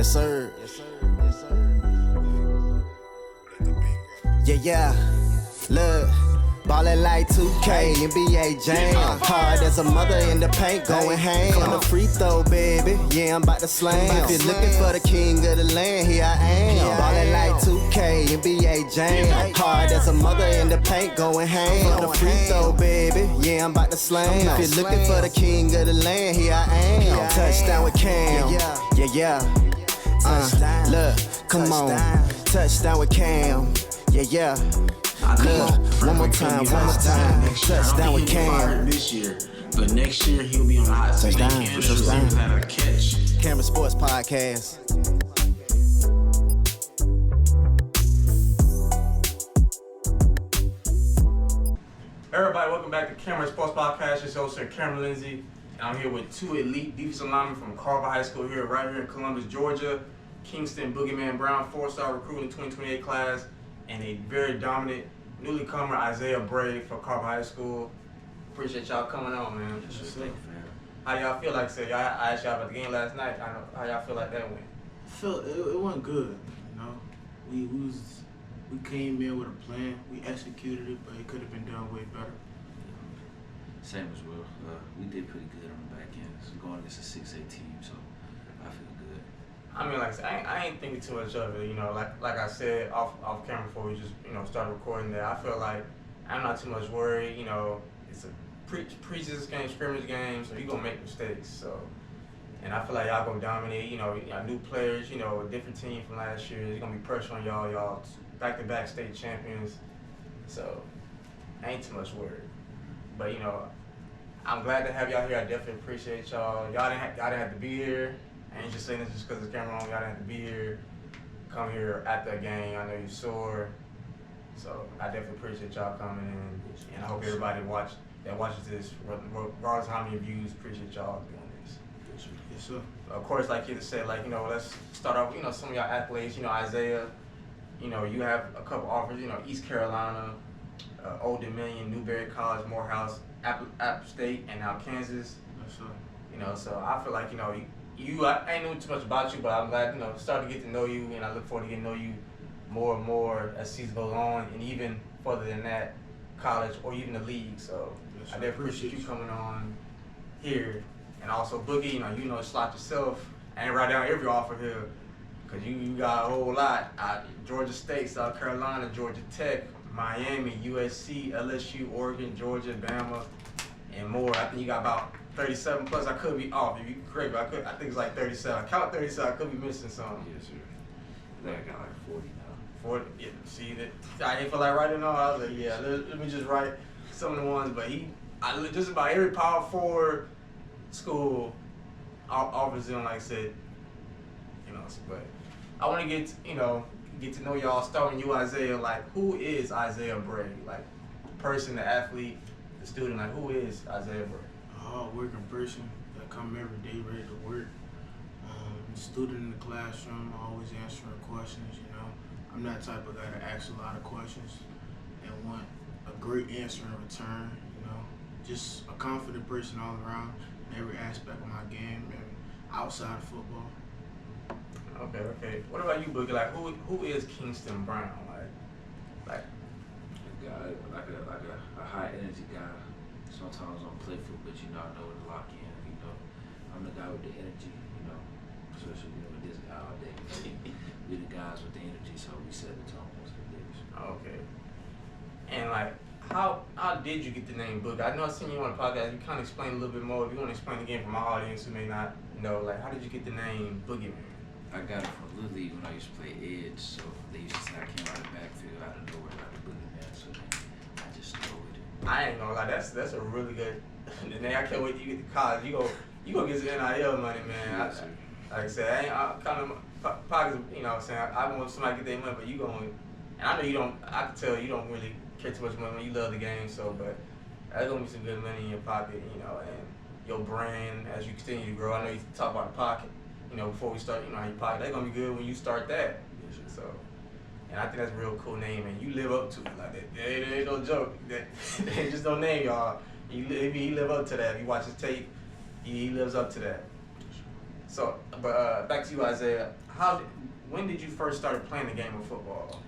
Yes, sir. Yes, sir. Yes, sir. Yeah. Look. Ballin' like 2K, NBA Jam. Hard as a mother in the paint, going ham. On the free throw, baby, yeah, I'm about to slam. If you're looking for the king of the land, here I am. Ballin' like 2K, NBA Jam. Hard as a mother in the paint, going ham. On the free throw, baby, yeah, I'm about to slam. If you're looking for the king of the land, here I am. Touchdown with Cam, yeah. Look, come on, touchdown with Cam, yeah. Look, one more time. Touchdown with Cam. This year, but next year he'll be on the hot seat. Touchdown. Had a catch. Camera Sports Podcast. Everybody, welcome back to Kamerion Sports Podcast. It's your host, Kamerion Lindsey, and I'm here with two elite defensive linemen from Carver High School right here in Columbus, Georgia. Kingston Boogeyman Brown, 4-star recruit in the 2028 class, and a very dominant newly comer Izayiah Bray for Carver High School. Appreciate y'all coming on, man. How y'all feel? Like I said, I asked y'all about the game last night. I know how y'all feel like that went. It went good, you know. We came in with a plan. We executed it, but it could have been done way better. Same as well. We did pretty good on the back end. So going against a 6A team, so I feel good. I mean, like I said, I ain't thinking too much of it. You know, like I said off camera before we just started recording that. I feel like I'm not too much worried. You know, it's a preseason game, scrimmage game, so you're gonna make mistakes. So, and I feel like y'all gonna dominate. You know, y'all new players. You know, a different team from last year. There's gonna be pressure on y'all. Y'all back-to-back state champions. So, I ain't too much worried. But you know, I'm glad to have y'all here. I definitely appreciate y'all. Y'all didn't have to be here. I ain't just saying this just because it's camera on. Y'all didn't have to be here. Come here after a game. I know you're sore. So I definitely appreciate y'all coming in. And I hope everybody that watches this, regardless of how many views, appreciate y'all doing this. Yes, sir. Of course, like you said, let's start off with, some of y'all athletes. Izayiah, you have a couple offers, East Carolina, Old Dominion, Newberry College, Morehouse, App State, and now Kansas. Yes, sir. So I feel like, I ain't know too much about you, but I'm glad, start to get to know you, and I look forward to getting to know you more and more as season goes on, and even further than that, college or even the league. So yes, I definitely appreciate you coming on here. And also Boogie, slot yourself. I ain't write down every offer here, because you got a whole lot. Georgia State, South Carolina, Georgia Tech, Miami, USC, LSU, Oregon, Georgia, Bama, and more. I think you got about 37 plus. I could be off. If you correct me, I think it's like 37. I count 37. I could be missing some. Yes, sir. I think I got like 40 now. 40. Yeah. See that? I didn't feel like writing on. I was like, yeah, let me just write some of the ones. But just about every Power 4 school offers him. Like I said, But I want to get to know y'all. Starting you, Izayiah. Like, who is Izayiah Bray? Like, the person, the athlete, the student. Like, who is Izayiah Bray? A hard-working person that come every day ready to work. Student in the classroom, always answering questions, I'm that type of guy that asks a lot of questions and want a great answer in return, Just a confident person all around in every aspect of my game and outside of football. Okay. What about you, Boogie? Like, who is Kingston Brown? Like A guy, like a high-energy guy. Sometimes on playful, but I know when to lock in. I'm the guy with the energy, especially with this guy all day. We the guys with the energy, so we set the tone most of the days. Okay. And like, how did you get the name Boogie? I know I seen you on the podcast. You kind of explain a little bit more. If you want to explain again for my audience who may not know, like, how did you get the name Boogeyman? I got it from Little League when I used to play edge, so they used to say I came out of the backfield out of nowhere like a Boogeyman, so I just stole with it. I ain't gonna lie, that's a really good name. I can't wait till you get to college. You go get some NIL money, man. Yes, like I said, I kind of pockets. I want somebody to get their money, but you going, and I know you don't. I can tell you don't really care too much money. You love the game, so but there's gonna be some good money in your pocket, and your brand as you continue to grow. I know you talk about the pocket, before we start, your pocket. That's gonna be good when you start that. So, and I think that's a real cool name, and you live up to it. Like that, there ain't no joke. They just don't name y'all. He live up to that. If you watch his tape, he lives up to that. So, but back to you, Izayiah. When did you first start playing the game of football?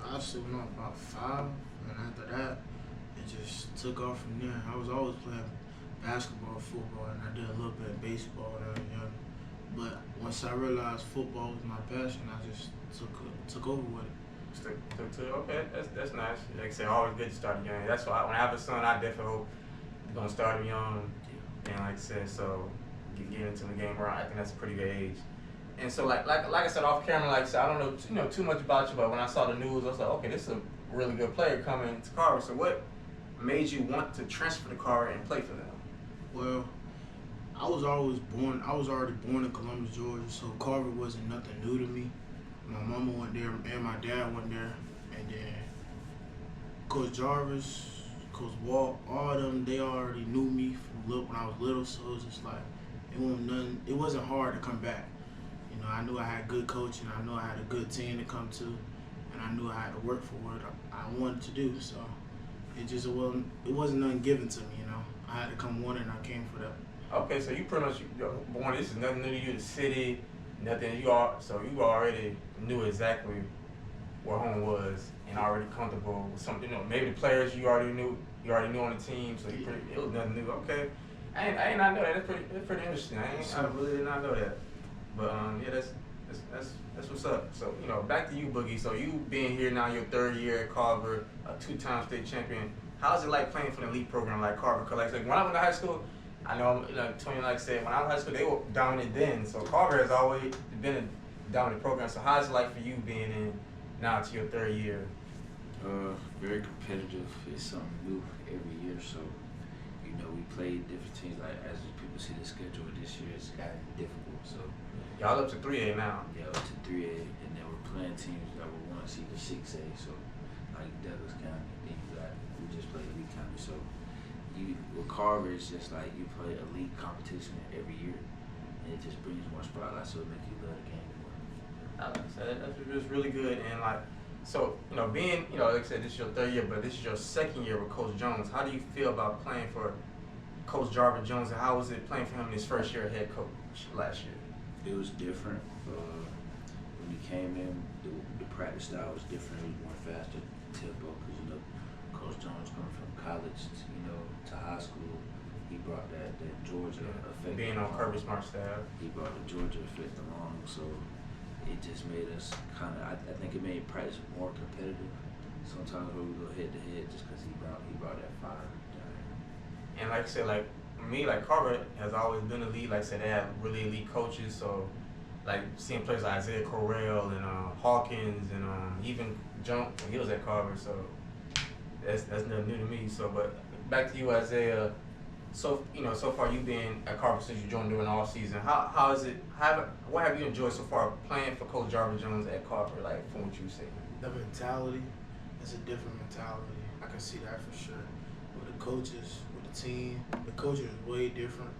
I was when I was about 5, and after that, it just took off from there. I was always playing basketball, football, and I did a little bit of baseball when I was young. But once I realized football was my passion, I just took over with it. Okay, that's nice. Like I said, always good to start a game. That's why when I have a son, I definitely hope he's gonna start him young. And like I said, so get into the game around. I think that's a pretty good age. And so like I said off camera, like I said, I don't know too much about you, but when I saw the news, I was like, okay, this is a really good player coming to Carver. So what made you want to transfer to Carver and play for them? Well, I was already born in Columbus, Georgia, so Carver wasn't nothing new to me. My mama went there and my dad went there, and then Coach Jarvis, Coach Walt, all of them, they already knew me from when I was little, so it was just like it wasn't hard to come back. You know, I knew I had good coaching, I knew I had a good team to come to, and I knew I had to work for what I wanted to do. So it wasn't nothing given to me. You know, I had to come one, and I came for that. Okay, so you pretty much born. This is nothing new to you. The city, nothing. So you already knew exactly where home was, and already comfortable with something. You know, maybe the players you already knew on the team. So it was nothing new. Okay, I not know that. That's pretty interesting. I really did not know that. But yeah, that's what's up. So you know, back to you, Boogie. So you being here now, your 3rd year at Carver, a 2-time state champion. How's it like playing for an elite program like Carver? Because like when I went to high school, I know, Tony like said, when I was in high school, they were dominant then. So Carver has always been a dominant program. So how's it like for you being in now to your 3rd year? Very competitive. It's something new every year. So, you know, we play different teams. Like as people see the schedule this year, it's gotten difficult. So Y'all up to 3A now. Yeah, up to 3A, and then we're playing teams that were 1 seed to 6A. So like Douglas County, then we just played Elite County. So with Carver, it's just like you play elite competition every year, and it just brings more spotlight, so it makes you love the game more. That's just really good. And like, so you know, being like I said, this is your 3rd year, but this is your 2nd year with Coach Jones. How do you feel about playing for Coach Jarvis Jones, and how was it playing for him in his 1st year head coach last year? It was different. When he came in, the practice style was different. It was more faster tempo because Coach Jones coming from college, to high school, he brought that Georgia effect. Being on Kirby Smart's staff, he brought the Georgia effect along, so it just made us kind of. I think it made practice more competitive. Sometimes we go head to head just because he brought that fire. And like I said, like me, like Carver has always been elite. Like I said, they have really elite coaches. So like seeing players like Isaiah Correll and Hawkins and even Jump when he was at Carver. So that's nothing new to me. So but. Back to you, Izayiah. So so far you've been at Carver since you joined during the off season. How is it? What have you enjoyed so far playing for Coach Jarvis Jones at Carver? Like from what you've seen. The mentality is a different mentality. I can see that for sure. With the coaches, with the team, the coaching is way different.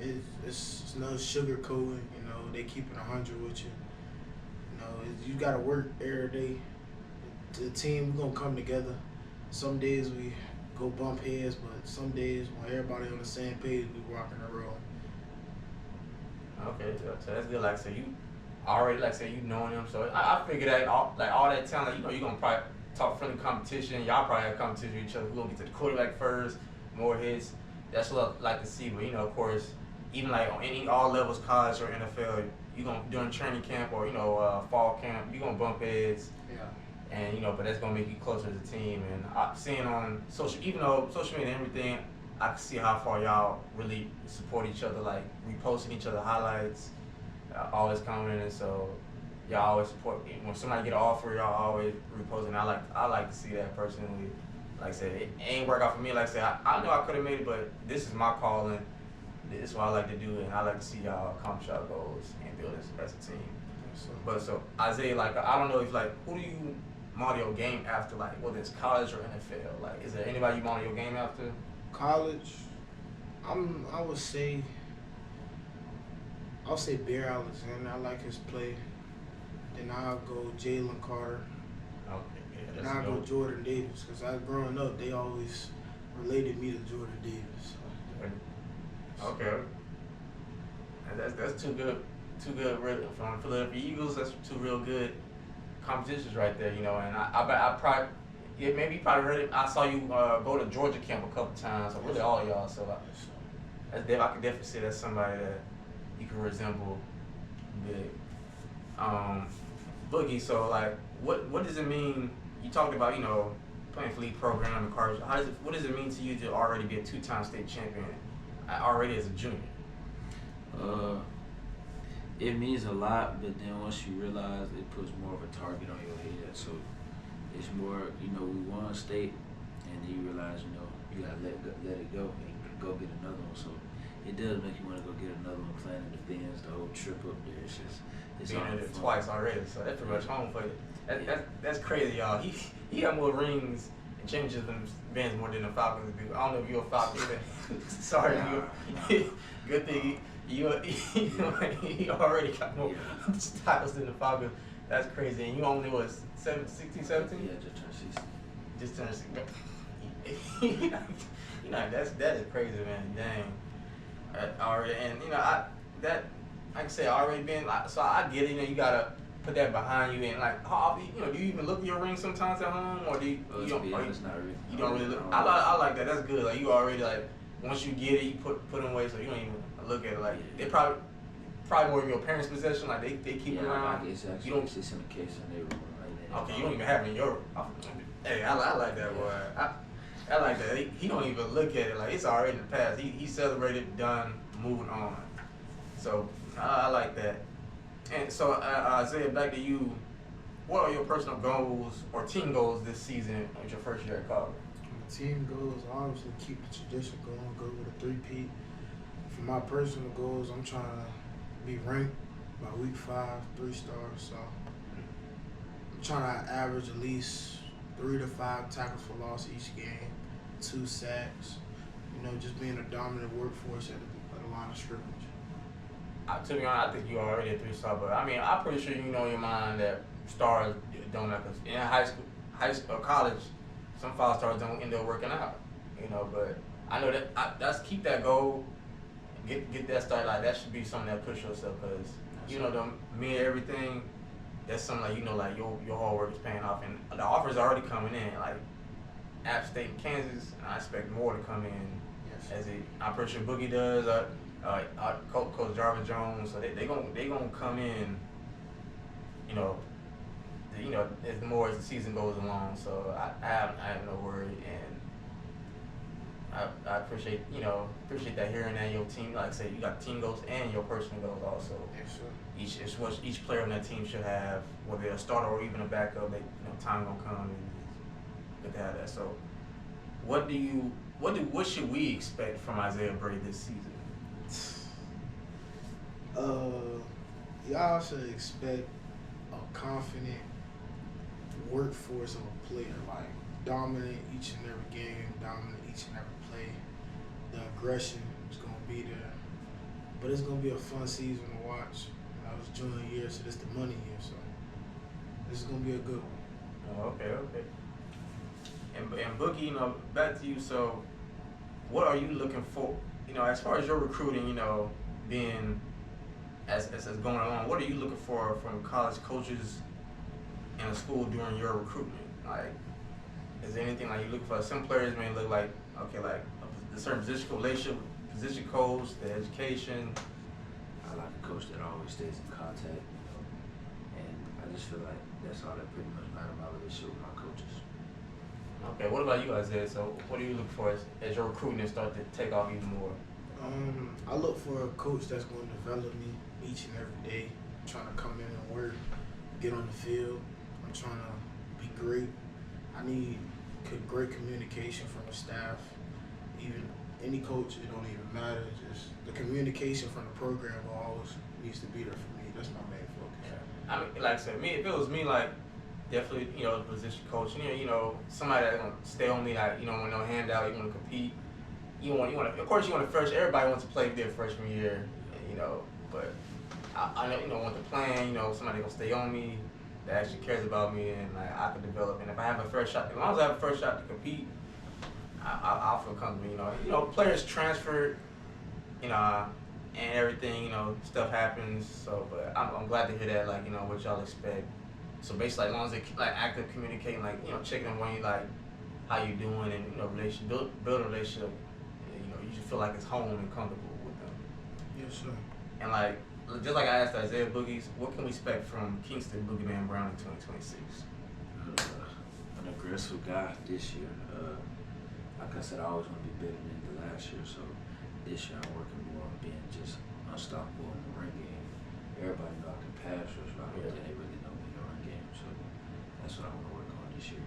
It's no sugarcoating. They keep it 100 with you. You got to work every day. The team, we're gonna come together. Some days we go bump heads, but some days when everybody on the same page, we rocking and rolling. Okay, so that's good. Like I said, you already you knowing them. So I figured that all that talent, you're gonna probably talk friendly competition. Y'all probably have competition with each other. We're gonna get to the quarterback first, more hits. That's what I like to see. But of course, even like on all levels, college or NFL, you gonna during training camp or fall camp, you gonna bump heads. Yeah. And but that's gonna make you closer as a team. And seeing on social, even though social media and everything, I can see how far y'all really support each other, like reposting each other highlights, always commenting. And so y'all always support. When somebody get an offer, y'all always reposting. I like to see that personally. Like I said, it ain't work out for me. Like I said, I know I could have made it, but this is my calling. This is what I like to do, and I like to see y'all accomplish y'all goals and build as a team. But so Izayiah, I don't know if who do you model your game after, whether it's college or NFL? Is there anybody you model your game after? College, I would say Bear Alexander. I like his play. Then I'll go Jalen Carter. Okay, yeah, then I'll go Jordan Davis, because growing up, they always related me to Jordan Davis. Okay. That's two good from the Philadelphia Eagles. That's two real good competitions right there, and I probably, maybe you probably heard it. I saw you go to Georgia camp a couple times, so really all y'all. So I could definitely say that's somebody that you can resemble big. Boogie, so like, what does it mean? You talked about playing for league program and college. What does it mean to you to already be a 2-time state champion already as a junior? It means a lot, but then once you realize it puts more of a target on your head, so it's more, we won state, and then you realize, you gotta let it go and go get another one. So it does make you want to go get another one, playing in the Benz, the whole trip up there. It's being there twice already, so that's pretty much home for you. That's crazy, y'all. He got more rings and changes them bands more than the Falcons do. I don't know if you're a Falcon either. Sorry, good thing you already got more titles than the Falcons. That's crazy. And you only was 16, 17? Yeah, just turned 16. That is crazy, man. Dang. Already, and like I said, already been. So I get it. You gotta put that behind you, and like, how do you even look at your ring sometimes at home, or do you don't? Not really. You don't really look. I like that. That's good. Like you already like once you get it, you put them away, so you don't even look at it. Like they probably more in your parents' possession. Like they keep it around. It's actually, you don't. It's in the case in their room right there. Okay, you don't even have it in your. Hey, I like that boy. I like that. He don't even look at it like it's already in the past. He celebrated, done, moving on. So I like that. And so Izayiah, back to you. What are your personal goals or team goals this season with your first year at Carver? My team goals, obviously keep the tradition going, go with a 3-peat. For my personal goals, I'm trying to be ranked by week 5, 3 stars. So I'm trying to average at least 3 to 5 tackles for loss each game, 2 sacks. Just being a dominant workforce at the line of scrimmage. To be honest, I think you're already a 3-star, but I mean, I'm pretty sure you know in your mind that stars don't have, because in high school, or college, some 5-stars don't end up working out, but I know that that's keep that goal, get that start, like that should be something that push yourself, because them mean everything. That's something like your hard work is paying off, and the offers are already coming in, like App State and Kansas, and I expect more to come in. Yes. I'm pretty sure Boogie does. Coach Jarvis Jones, so they gonna come in, as more as the season goes along. So I have no worry, and I appreciate that hearing that your team, like I said, you got team goals and your personal goals also. Yes, sir. Each player on that team should have, whether they're a starter or even a backup. Time gonna come and good to have that. So what should we expect from Izayiah Bray this season? Y'all should expect a confident workforce of a player, like dominant each and every game, dominant each and every play. The aggression is gonna be there, but it's gonna be a fun season to watch. I was junior year, so this is the money year, so this is gonna be a good one. Okay. And Boogie, back to you. So, what are you looking for? As far as your recruiting, being as going along, what are you looking for from college coaches in a school during your recruitment? Like, is there anything like you look for? Some players may look like a certain position relationship, position coach, the education. I like a coach that always stays in contact, and I just feel like that's all that pretty much matters about relationship with my coaches. Okay, what about you, Izayiah? So, what do you look for as your recruiting start to take off even more? I look for a coach that's going to develop me each and every day. I'm trying to come in and work, get on the field. I'm trying to be great. I need great communication from the staff. Even any coach, it don't even matter. Just the communication from the program always needs to be there for me. That's my main focus. Yeah. I mean, like I said, if it was me, like definitely, the position coach. Somebody that's gonna stay on me, like want no handout. You want to compete. You want to. Of course, you want to first. Everybody wants to play their freshman year, But I know, want the plan. Somebody gonna stay on me that actually cares about me, and like I can develop. And if I have a first shot, as long as I have a first shot to compete, I'll feel comfortable. Players transfer. and everything, you know, stuff happens. So, but I'm glad to hear that, like, you know, what y'all expect. So basically, like, as long as they like active communicating, like, you know, checking on when you like how you doing, and you know, build a relationship. You know, you just feel like it's home and comfortable with them. Yes, sir. And like, just like I asked Izayiah Boogies, what can we expect from Kingston Boogeyman Brown in 2026? An aggressive guy this year. Like I said, I always want to be better than the last year. So this year, I'm working more on being just unstoppable in the run game. Everybody know I can pass rush, but I don't think they really know me in the run game. So that's what I want to work on this year.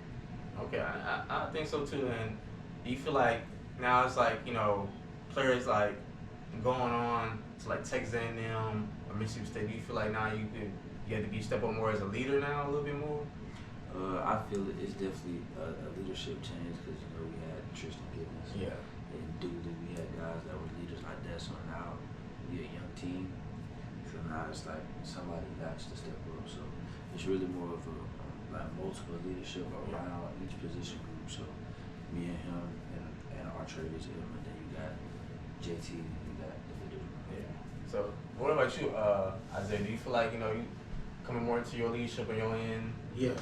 Okay, I think so too. And do you feel like now it's like, you know, players like going on to like Texas A&M or Mississippi State? Do you feel like now you have to step up more as a leader now a little bit more? I feel it's definitely a leadership change because, you know, we had Tristan Gibbons and Dooley. We had guys that were leaders like that. So now we're a young team. So now it's like somebody got to step up. So it's really more of a like multiple leadership around each position group. So me and him and our traders, and then you got JT and you got the leader. Yeah. So what about you, Izayiah? Do you feel like, you know, you coming more into your leadership on your end? Yes.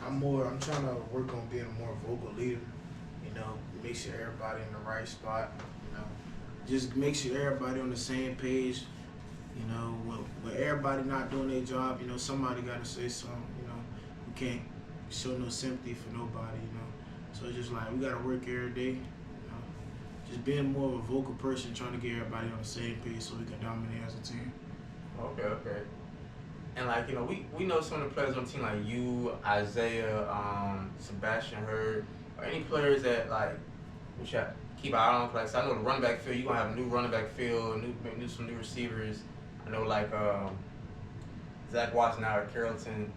I'm trying to work on being a more vocal leader, you know, make sure everybody in the right spot, you know, just make sure everybody on the same page, you know, when everybody not doing their job, you know, somebody got to say something, you know, we can't show no sympathy for nobody, you know, so it's just like we got to work every day, you know, just being more of a vocal person, trying to get everybody on the same page so we can dominate as a team. Okay. And like, you know, we know some of the players on the team, like you, Izayiah, Sebastian Hurd, or any players that like we should keep an eye on. Like, so I know the running back field, you're gonna have a new running back field, some new receivers. I know like Zach Watson out at Carrollton.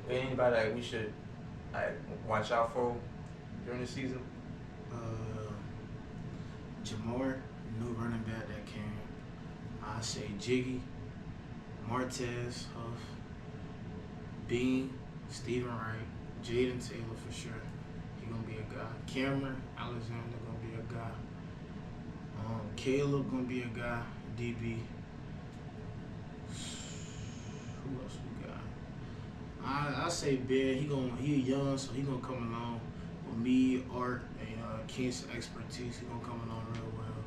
Anybody that we should like watch out for during the season? Jamar, new running back that came. I say Jiggy, Martez, Huff, Bean, Stephen Wright, Jaden Taylor for sure. He gonna be a guy. Cameron Alexander gonna be a guy. Caleb gonna be a guy. DB. Who else we got? I say Ben. He young, so he gonna come along with me, Art, and King's expertise. He gonna come along real well.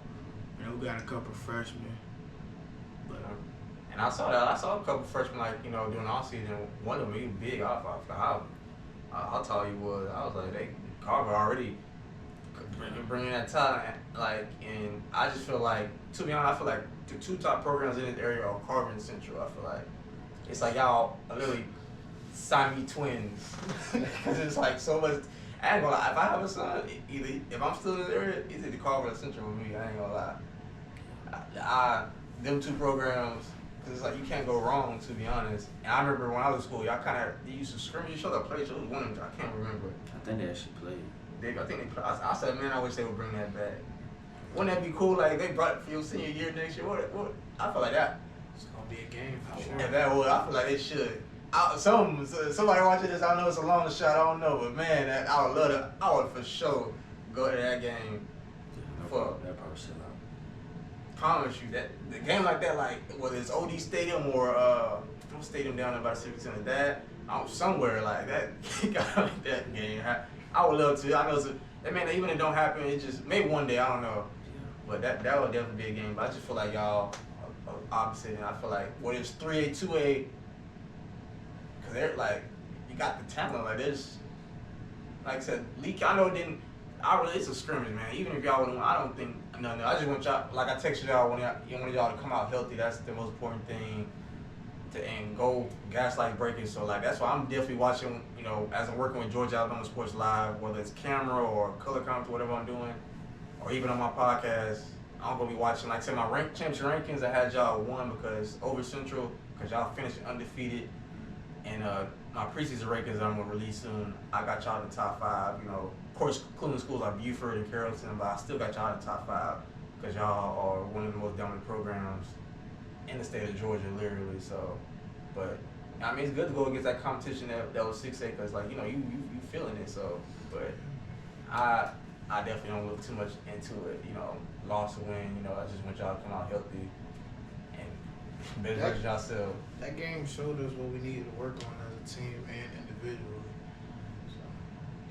And we got a couple freshmen. But and I saw a couple freshmen, like, you know, during the offseason. One of them, he was big. I forgot how tall he was. I was like, Carver already bringing that talent. Like, and I just feel like, to be honest, I feel like the two top programs in this area are Carver and Central. I feel like it's like y'all are literally Siamese twins. Because it's like so much. I ain't gonna lie. If I have a son, either if I'm still in this area, it's either Carver or Central with me. I ain't gonna lie. Them two programs. Cause it's like you can't go wrong, to be honest. And I remember when I was in school, y'all they used to scrimmage each other, play each other. One of them, I can't remember. I think they actually played. I think they played. I said, man, I wish they would bring that back. Wouldn't that be cool? Like they brought it for your senior year next year. What? I feel like that. it's gonna be a game for sure. If that would, I feel like they should. Somebody watching this, I know it's a long shot. I don't know, but man, I would love to. I would for sure go to that game. That probably sell out. Promise you that the game like that, like whether it's OD Stadium or what stadium down there by the Civic Center, that somewhere like that, like that game. I would love to. I know that man, even if it don't happen, it just maybe one day, I don't know. But that would definitely be a game. But I just feel like y'all are opposite, and I feel like whether it's 3A, 2A, because they're like you got the talent. Like there's, like I said, Leak. I know it didn't. It's a scrimmage, man. Even if y'all wouldn't, I don't think no. I just want y'all, like I texted y'all, want y'all to come out healthy. That's the most important thing. And go gaslight breaking. So like that's why I'm definitely watching. You know, as I'm working with Georgia Alabama Sports Live, whether it's camera or color comment, whatever I'm doing, or even on my podcast, I'm gonna be watching. Like say my championship rankings, I had y'all one because over Central, because y'all finished undefeated, and my preseason rankings I'm gonna release soon. I got y'all in the top 5. You know. Of course, including schools like Buford and Carrollton, but I still got y'all in the top 5 because y'all are one of the most dominant programs in the state of Georgia, literally. So, but I mean, it's good to go against that competition that was 6A because, like, you know, you feeling it. So, but I I definitely don't look too much into it. You know, loss or win. You know, I just want y'all to come out healthy and better version yourself. That game showed us what we needed to work on as a team and individually. So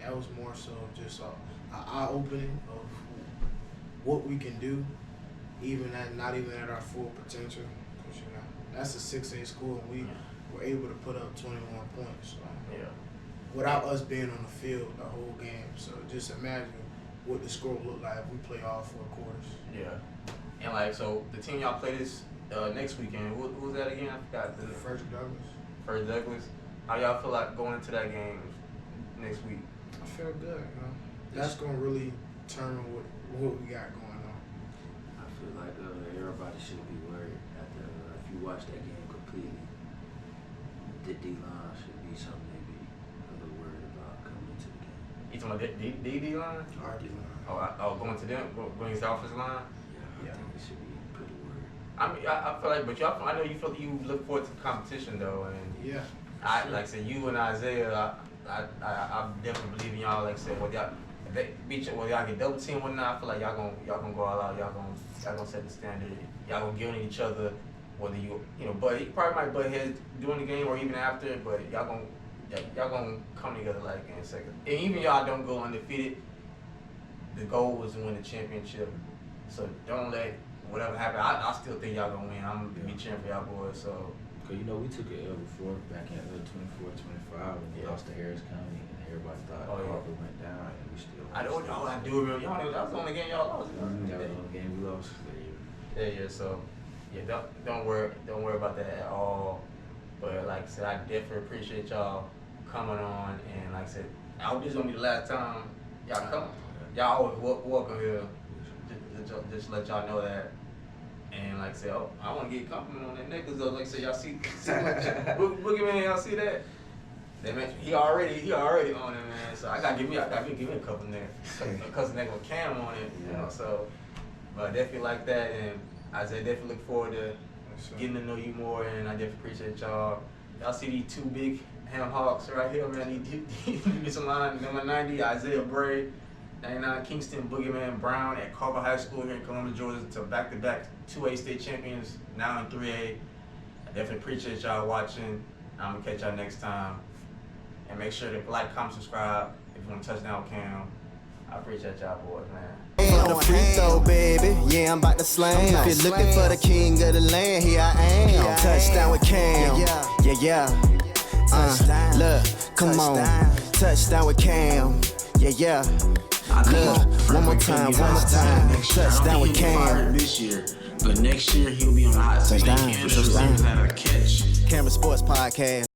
that was more so just an eye-opening of what we can do, even not even at our full potential. Because you know that's a 6A school, and we were able to put up 21 points. So. Yeah. Without us being on the field the whole game. So just imagine what the score would look like if we play all 4 quarters. Yeah. And like, so the team y'all play this next weekend, who was that again? I forgot. First Douglas. First Douglas. How y'all feel like going into that game next week? I feel good, you know. That's going to really determine what we got going on. I feel like everybody should be worried after if you watch that game completely. The D-line should be something they be a little worried about coming into the game. You talking about D line? Our D-line. Oh, going to them, going against the offensive line. Yeah, I think they should be pretty worried. I mean, I feel like, but y'all, I know you feel you look forward to the competition though, and Yeah. I like I said, you and Isaiah, I definitely believe in y'all. Like I said, whether y'all if they beat you, whether y'all get double team or not, I feel like y'all gonna go all out. Y'all gonna set the standard. Y'all gonna give each other. Whether you know, but you probably might butt heads during the game or even after, but y'all gonna come together like in a second. And even y'all don't go undefeated. The goal was to win the championship, so don't let whatever happen. I still think y'all gonna win. I'm gonna be cheering for y'all boys. So. Cause you know we took an L before back in 24-25 when we lost to Harris County and everybody thought Carver went down and we still. I do remember. Y'all know that was the only game y'all lost. That was the only game we lost that year. Yeah. So, yeah, don't worry about that at all. But like I said, I definitely appreciate y'all coming on, and like I said, I hope this is gonna be the last time y'all come. Y'all always welcome here. Just let y'all know that. And like I said, I want to get a compliment on that necklace though. Like I said, y'all see Boogeyman, y'all see that? They mentioned he already on it, man. So I gotta give me a couple necklace with Cam on it, you know. So, but I definitely like that, and I said definitely look forward to getting to know you more, and I definitely appreciate y'all. Y'all see these 2 big ham hawks right here, man. This line number 90, Izayiah Bray. 99 Kingston Boogeyman Brown at Carver High School here in Columbus, Georgia, to back-to-back 2A state champions, now in 3A. I definitely appreciate y'all watching. I'm gonna catch y'all next time. And make sure to like, comment, subscribe if you want to touchdown with Cam. I appreciate y'all boys, man. On the free throw, baby, yeah, I'm about to slam. If you're looking for the king of the land, here I am. Touchdown with Cam, yeah. Look, come on, touchdown with Cam, yeah. Look, one more time, touchdown with Cam. This year, but next year he'll be on the hot seat. Touchdown. Catch. Camera Sports Podcast.